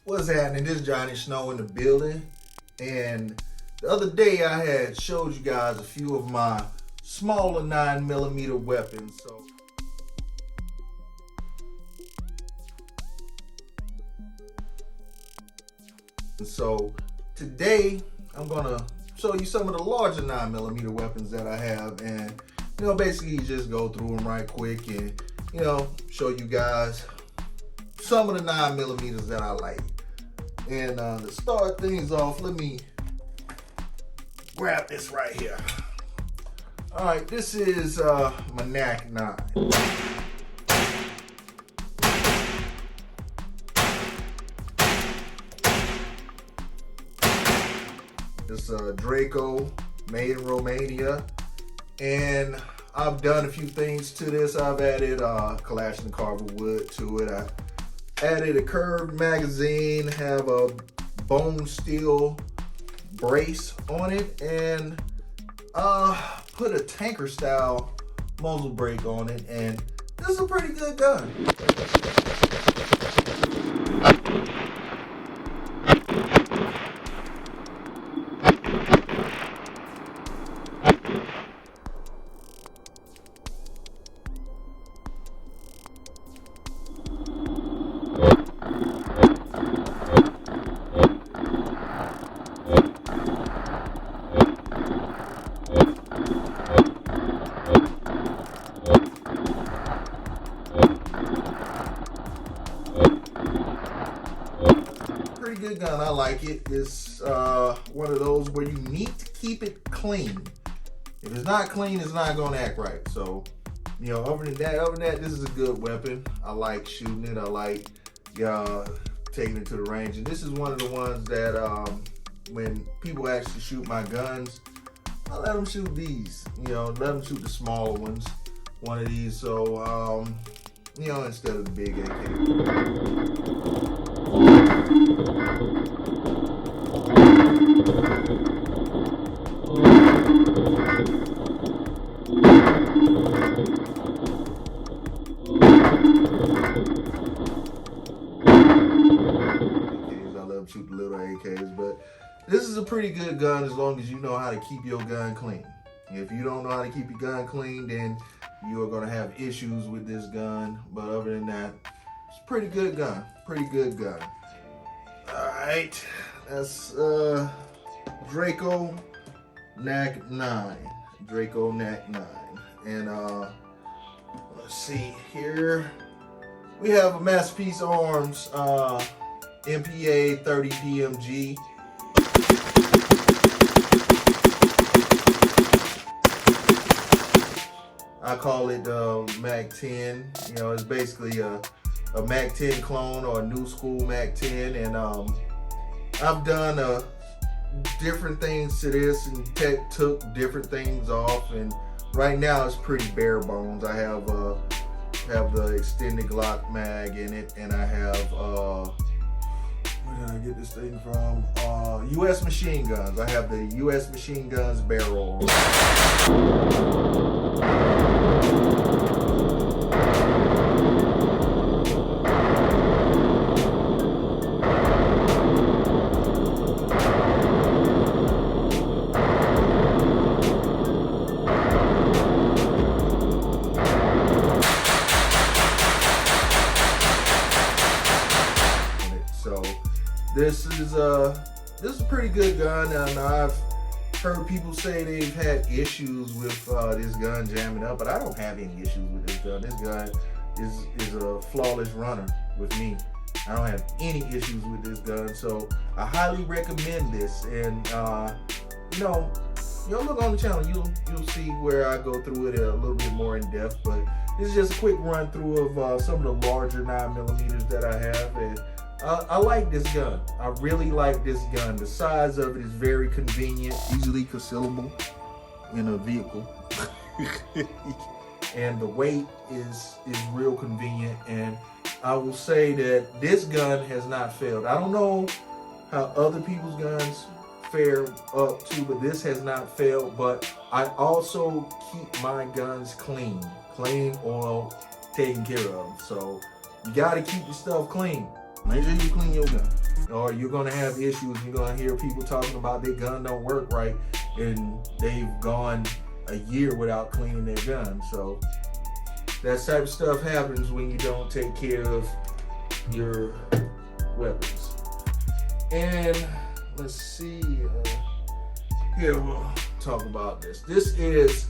What's happening? This is Johnny Snow in the building. And the other day I had showed you guys a few of my smaller 9mm weapons. So today I'm gonna show you some of the larger 9mm weapons that I have, and basically just go through them right quick and show you guys some of the 9mm that I like. And to start things off, let me grab this right here. All right, this is my NAK9. It's a Draco made in Romania, and I've done a few things to this. I've added Kalashnikov wood to it. I added a curved magazine, have a bone steel brace on it, and put a tanker style muzzle brake on it, and this is a pretty good gun. Pretty good gun. I like it. It's one of those where you need to keep it clean. If it's not clean, it's not going to act right. So, other than that, this is a good weapon. I like shooting it. I like taking it to the range. And this is one of the ones that when people actually shoot my guns, I let them shoot these. Let them shoot the smaller ones. One of these. So, instead of the big AK. Shoot the little AKs, but this is a pretty good gun as long as you know how to keep your gun clean. If you don't know how to keep your gun clean, then you are going to have issues with this gun. But other than that, it's a pretty good gun. Pretty good gun. Alright, that's Draco Knack 9. Draco Knack 9. And let's see here. We have a Masterpiece Arms MPA30DMG. I call it MAC-10. It's basically a MAC-10 clone or a new school MAC-10, and I've done different things to this and took different things off, and right now it's pretty bare bones. I have the extended Glock mag in it, and I have where did I get this thing from? U.S. Machine Guns. I have the U.S. Machine Guns barrel. This is a pretty good gun, and I've heard people say they've had issues with this gun jamming up, but I don't have any issues with this gun. This gun is a flawless runner with me. I don't have any issues with this gun, so I highly recommend this. And look on the channel, you'll see where I go through it a little bit more in depth. But this is just a quick run through of some of the larger 9mm that I have, and I like this gun. I really like this gun. The size of it is very convenient, easily concealable in a vehicle. And the weight is real convenient, and I will say that this gun has not failed. I don't know how other people's guns fare up to, but this has not failed. But I also keep my guns clean, oil taken care of. So you got to keep your stuff clean. Make sure you clean your gun. or you're gonna have issues. You're gonna hear people talking about their gun don't work right, and they've gone a year without cleaning their gun. So that type of stuff happens when you don't take care of your weapons. And let's see, here we'll talk about this. This is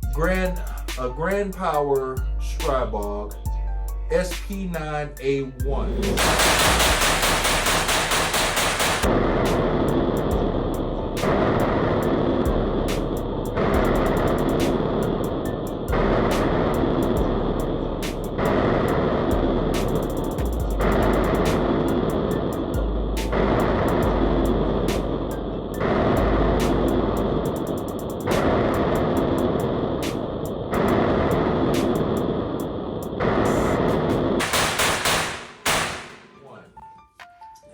a Grand Power Stribog SP9A1.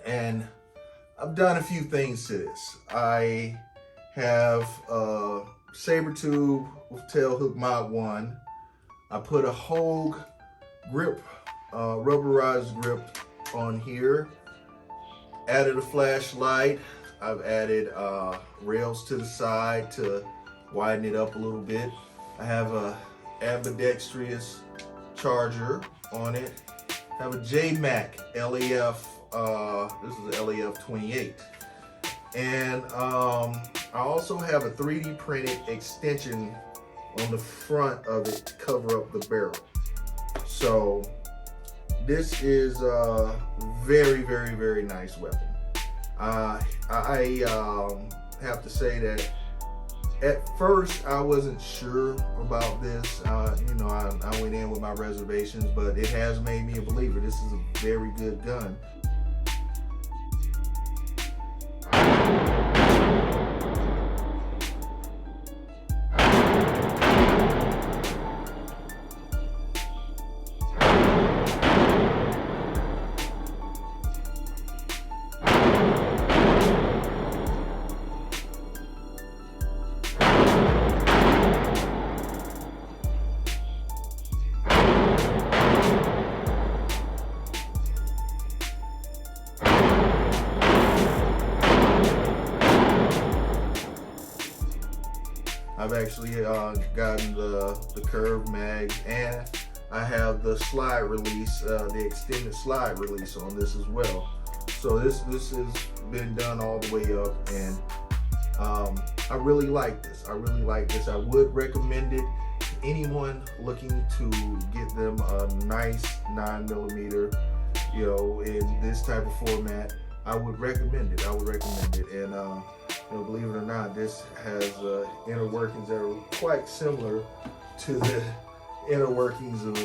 And I've done a few things to this. I have a saber tube with tail hook mod 1. I put a Hogue grip, rubberized grip on here. Added a flashlight. I've added rails to the side to widen it up a little bit. I have a ambidextrous charger on it. I have a JMAC LAF. This is LAF 28. And I also have a 3D printed extension on the front of it to cover up the barrel. So this is a very, very, very nice weapon. I have to say that at first I wasn't sure about this. You know, I went in with my reservations, but it has made me a believer. This is a very good gun. I've actually gotten the curved mag, and I have the slide release, the extended slide release on this as well. So this has been done all the way up, and I really like this. I really like this. I would recommend it to anyone looking to get them a nice 9mm, you know, in this type of format. I would recommend it. I would recommend it. And you know, believe it or not, this has inner workings that are quite similar to the inner workings of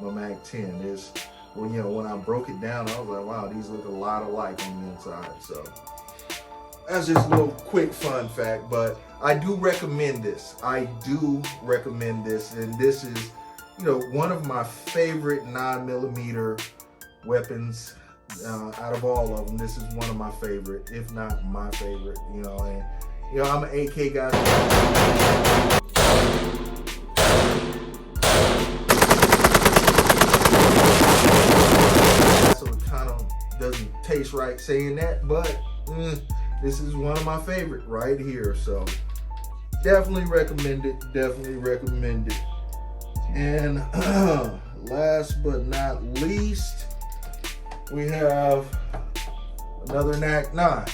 my MAC-10. This, when I broke it down, I was like, wow, these look a lot alike on the inside. So that's just a little quick fun fact, but I do recommend this. I do recommend this, and this is, you know, one of my favorite 9mm weapons. Out of all of them, this is one of my favorite, if not my favorite, you know. And you know, I'm an AK guy. So it kind of doesn't taste right saying that, but this is one of my favorite right here. So definitely recommend it. Definitely recommend it. And last but not least, we have another NAK9.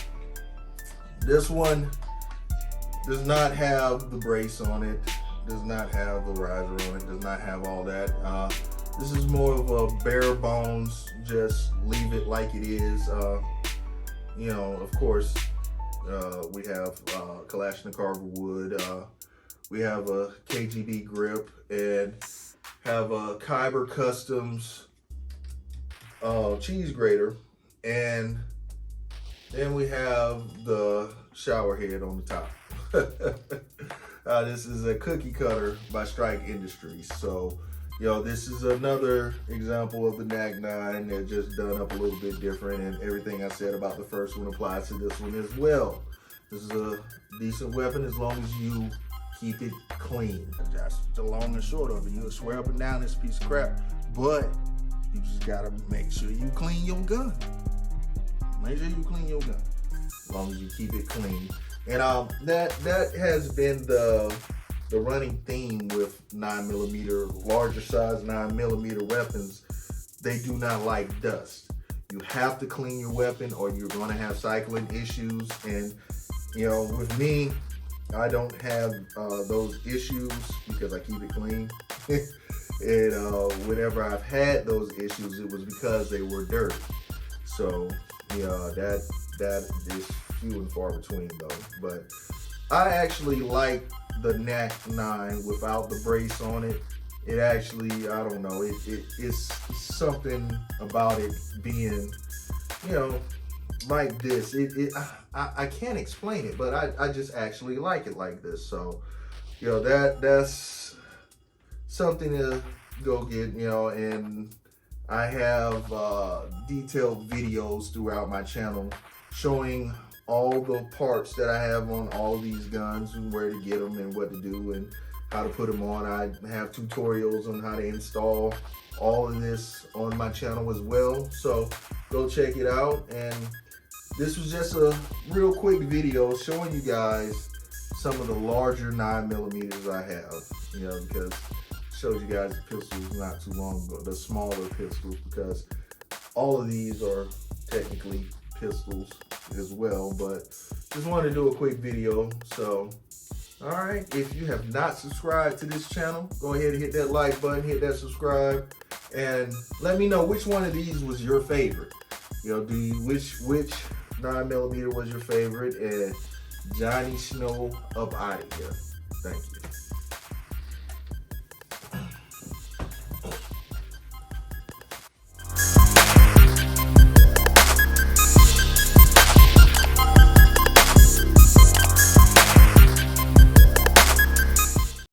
This one does not have the brace on it, does not have the riser on it, does not have all that. This is more of a bare bones, just leave it like it is. You know, of course, we have Kalashnikov wood, we have a KGB grip, and have a Kyber Customs cheese grater, and then we have the shower head on the top. This is a cookie cutter by Strike Industries. So, you know, this is another example of the NAK9 that just done up a little bit different, and everything I said about the first one applies to this one as well. This is a decent weapon as long as you keep it clean. That's the long and short of it. You'll swear up and down this piece of crap, but you just gotta make sure you clean your gun. Make sure you clean your gun, as long as you keep it clean. And that has been the running theme with 9mm, larger size 9mm weapons. They do not like dust. You have to clean your weapon or you're gonna have cycling issues. And you know, with me, I don't have those issues because I keep it clean. And whenever I've had those issues, it was because they were dirty. So yeah, that is few and far between though. But I actually like the NAK9 without the brace on it. It actually, I don't know, it's something about it being, you know, like this. I can't explain it, but I just actually like it like this. So, you know, that's something to go get, you know. And I have detailed videos throughout my channel showing all the parts that I have on all these guns and where to get them and what to do and how to put them on. I have tutorials on how to install all of this on my channel as well. So go check it out. And this was just a real quick video showing you guys some of the larger 9mm I have, you know, because I showed you guys the pistols not too long ago, the smaller pistols, because all of these are technically pistols as well. But just wanted to do a quick video. So all right, if you have not subscribed to this channel, go ahead and hit that like button, hit that subscribe, and let me know which one of these was your favorite. You know, which 9mm was your favorite? And Johnny Snow up out of here. Thank you.